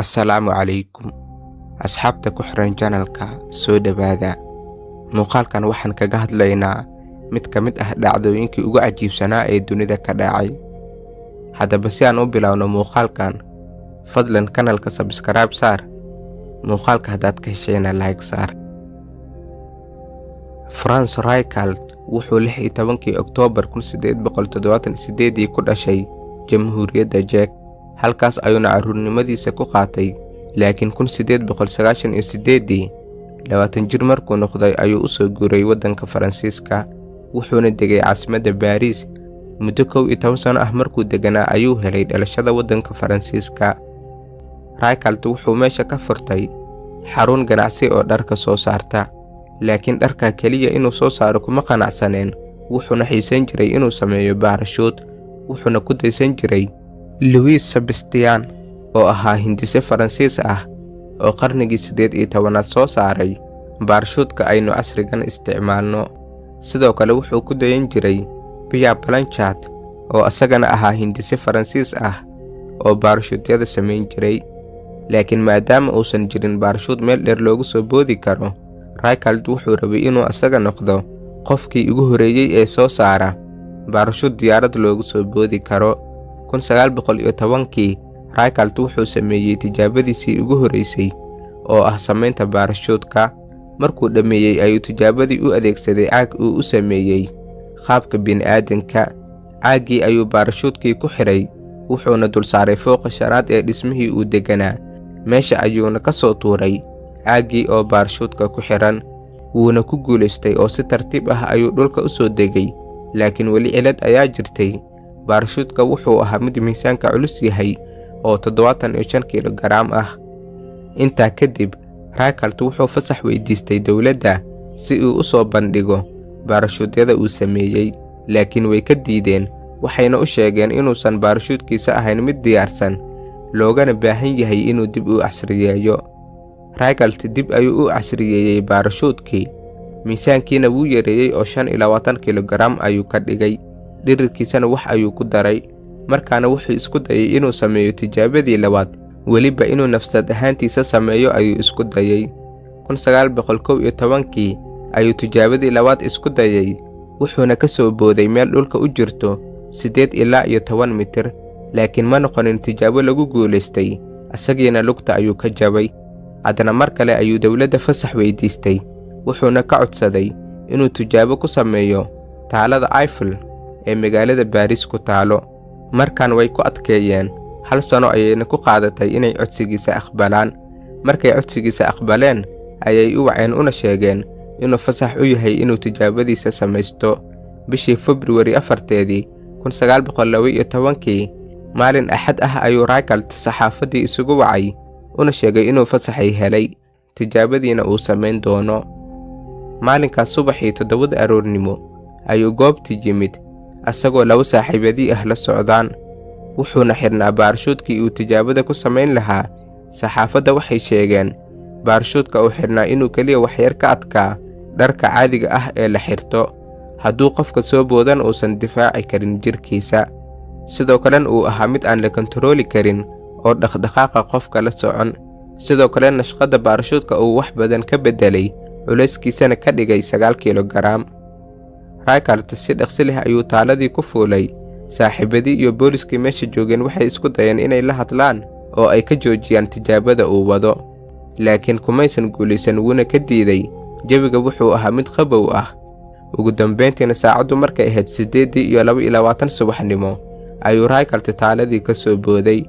Assalaamu calaykum asxaabta ku xiran channelka soo dhawaada. Muuqaalkan waxaan kaga hadlaynaa mid ka mid ah dhacdooyinkii ugu cajiibsanaa ee dunida ka dhacay. Haddaba si aan u bilowno muuqaalkan, fadlan kanalka subscribe saar, muuqaalka haddaad ka heshayna like saar. Franz Reichelt wuxuu 16 Oktoobar 1878 ku dhashay Jamhuuriyadda Czech, halkaas ayuuna carruurnimadiisa ku qaatay, laakiin 1898 20 jir markuu noqday ayuu u soo guuray waddanka Faransiiska, wuxuuna degay caasimadda Paris. Muddo 11 sano ah markuu deganaa ayuu helay dhalashada waddanka Faransiiska. Reichelt wuxuu meesha ka furtay xarun ganacsi oo dharka soo saarta, laakiin dharka kaliya inuu soo saaro kuma qanacsaneen, wuxuuna xiisan jiray inuu sameeyo baarashuud, wuxuuna ku daysan jiray Louis Sebastian oo ahaa hindise Faransiis ah oo qarnigii 18aad soo saaray baarashuudka aynu casrigan isticmaalno. Sidoo kale wuxuu ku dayan jiray Pierre Blanchard oo asagana ahaa hindise Faransiis ah oo baarashuudyada samayn jiray, laakiin maadaama uusan jirin baarashuud meel dheer loogu soo boodi karo, Reichelt wuxuu rabay inuu asaga noqdo qofkii ugu horeeyay ee soo saara baarashuud diyaarad loogu soo boodi karo. 1910 Reichelt wuxuu sameeyay tijaabadiisii ugu horeysay oo ah samaynta baarashuudka. Markuu dhameeyay ayuu tijaabadii u adeegsaday caag uu u sameeyay qaabka bini'aadanka. Caagii ayuu baarashuudkii ku xiray, wuxuuna dul saaray fooqa shanaad ee dhismihii uu deganaa. Meesha ayuuna ka soo tuuray caagii oo baarashuudka ku xiran, wuuna ku guulaystay oo si tartiib ah ayuu dhulka u soo degay. Laakiin weli cilad ayaa jirtay. Baarashuudka wuxuu ahaa mid miisaanka culus yahay oo 75 kiilogaraam ah. Intaa kadib, Reichelt wuxuu fasax weydiistay dowladda si uu u soo bandhigo baarashuudyada uu sameeyay, laakiin way ka diideen, waxayna u sheegeen inuusan baarashuudkiisa ahayn mid diyaarsan, loogana baahan yahay inuu dib u casriyeeyo. Reichelt dib ayuu u casriyeeyay baarashuudkii, miisaankiina wuu yareeyay oo 25 kiilogaraam ayuu ka dhigay, dhirirkiisana wax ayuu ku daray. Markaana wuxuu isku dayay inuu sameeyo tijaabadii labaad, weliba inuu nafsad ahaantiisa sameeyo ayuu isku dayay. 1911 ayuu tijaabadii labaad isku dayay, wuxuuna ka soo booday meel dhulka u jirto 8 ilaa 10 mitir, laakiin ma noqonin tijaabo lagu guulaystay, asagiina lugta ayuu ka jabay. Haddana mar kale ayuu dowladda fasax weydiistay, wuxuuna ka codsaday inuu tijaabo ku sameeyo taalada Eiffel ee magaalada Paris ku taalo. Markaan way ku adkeeyeen, 1 sano ayayna ku qaadatay inay codsigiisa aqbalaan. Markay codsigiisa aqbaleen ayay u waceen una sheegeen inuu fasax u yahay inuu tijaabadiisa samaysto. Bishii February 4, 1912 maalin Axad ah ayuu Reichelt saxaafadii isugu wacay una sheegay inuu fasaxay helay, tijaabadiina uu samayn doono. Maalinkaas subaxii 7 aroornimo ayuu goobtii yimid asagoo 2 saaxiibadii ah la socdaan, wuxuuna xirnaa baarashuudkii uu tijaabada ku samayn lahaa. Saxaafadda waxay sheegeen baarashuudka uu xirnaa inuu kaliya waxyar ka adkaa dharka caadiga ah ee la xirto, hadduu qofka soo boodan uusan difaaci karin jirkiisa. Sidoo kalena uu ahaa mid aan la kontarooli karin oo dhaqdhaqaaqa qofka la socon. Sidoo kale nashqadda baarashuudka uu wax badan ka beddelay, culayskiisana ka dhigay 9 kiilogaraam. Reichelt si dhaqsi leh ayuu taaladii ku fuulay. Saaxiibadii iyo booliskii meesha joogeen waxay isku dayeen inay la hadlaan oo ay ka joojiyaan tijaabada uu wado, laakiin kumaysan guulaysan, wuuna ka diiday. Jawiga wuxuu ahaa mid qabow ah. Ugu dambeyntiina saacaddu markay ahayd 8:22 subaxnimo ayuu Reichelt taaladii ka soo booday,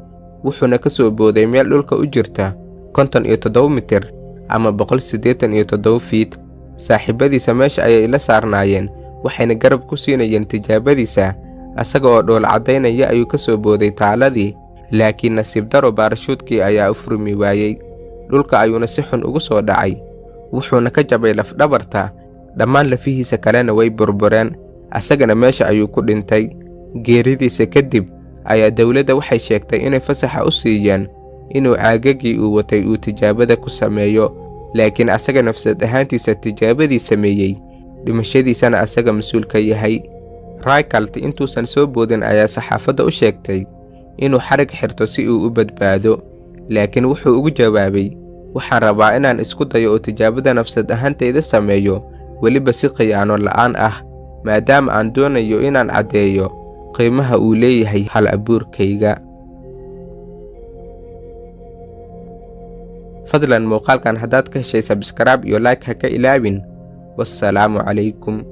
wuxuuna ka soo booday meel dhulka u jirta 57 mitir ama 187 fiit. Saaxiibadiisa meesha ayay la saarnaayeen, waxayna garab ku siinayeen tijaabadiisa. Asaga oo dhool cadaynaya ayuu ka soo booday taaladii, laakiin nasiib daro baarashuudkii ayaa u furmi waayay. Dhulka ayuuna si xun ugu soo dhacay, wuxuuna ka jabay laf dhabarta, dhammaan lafihiisa kalena way burbureen. Asagana meesha ayuu ku dhintay. Geeridiisa kadib ayaa dowladda waxay sheegtay inay fasaxa u siiyeen inuu caagagii uu watay uu tijaabada ku sameeyo, laakiin asaga nafsad ahaantiisa tijaabadii sameeyey, dhimashadiisana asaga mas-uul ka yahay. Raykalt intuusan soo boodin ayaa saxaafadda u sheegtay inuu xarig xirto si uu u badbaado, laakiin wuxuu ugu jawaabay, waxaan rabaa inaan isku dayo oo tijaabada nafsad ahaantayda sameeyo, weliba si khiyaano la'aan ah, maadaama aan doonayo inaan caddeeyo qiimaha uu leeyahay hal abuurkayga. fadlan muuqaalkan haddaad ka heshay subscribe iyo like ha ka ilaawin. wassalaamu calaykum.